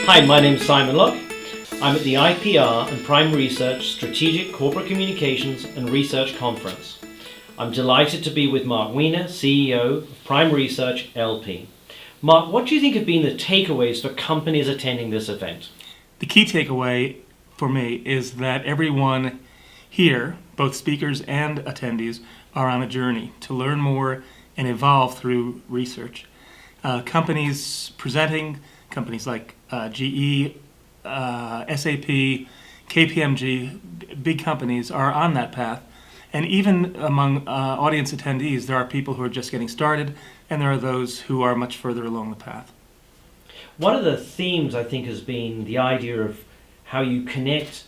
Hi, my name's Simon Locke. I'm at the IPR and Prime Research Strategic Corporate Communications and Research Conference. I'm delighted to be with Mark Weiner, CEO of Prime Research LP. Mark, what do you think have been the takeaways for companies attending this event? The key takeaway for me is that everyone here, both speakers and attendees, are on a journey to learn more and evolve through research. Companies presenting, companies like GE, SAP, KPMG, big companies are on that path. And even among audience attendees, there are people who are just getting started, and there are those who are much further along the path. One of the themes, I think, has been the idea of how you connect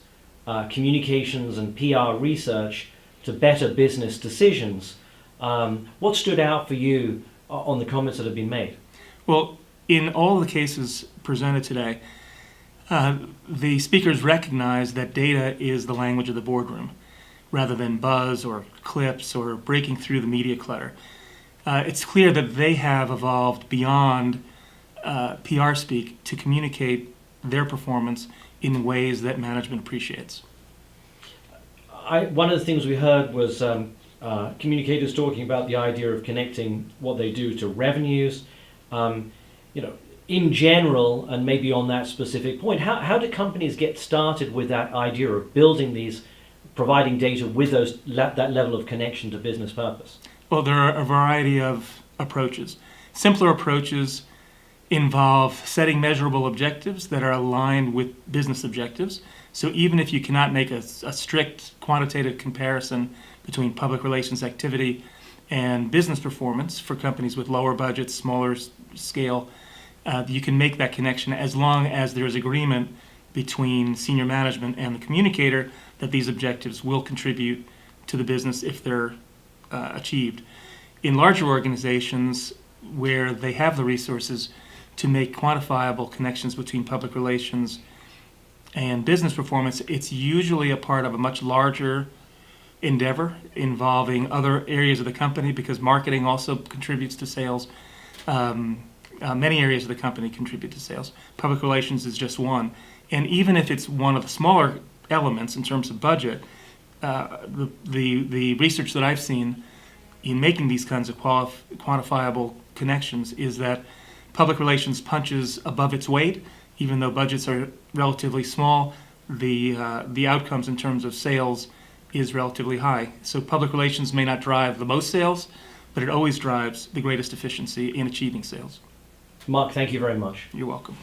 communications and PR research to better business decisions. What stood out for you on the comments that have been made? Well, in all the cases presented today, the speakers recognize that data is the language of the boardroom, rather than buzz or clips or breaking through the media clutter. It's clear that they have evolved beyond PR speak to communicate their performance in ways that management appreciates. One of the things we heard was communicators talking about the idea of connecting what they do to revenues. In general, and maybe on that specific point, how do companies get started with that idea of building these, providing data with that level of connection to business purpose? Well, there are a variety of approaches. Simpler approaches involve setting measurable objectives that are aligned with business objectives. So even if you cannot make a strict quantitative comparison between public relations activity and business performance for companies with lower budgets, smaller scale, you can make that connection as long as there is agreement between senior management and the communicator that these objectives will contribute to the business if they're achieved. In larger organizations where they have the resources to make quantifiable connections between public relations and business performance, it's usually a part of a much larger endeavor involving other areas of the company, because marketing also contributes to sales. Many areas of the company contribute to sales. Public relations is just one. And even if it's one of the smaller elements in terms of budget, the research that I've seen in making these kinds of quantifiable connections is that public relations punches above its weight. Even though budgets are relatively small, the outcomes in terms of sales is relatively high. So public relations may not drive the most sales, but it always drives the greatest efficiency in achieving sales. Mark, thank you very much. You're welcome.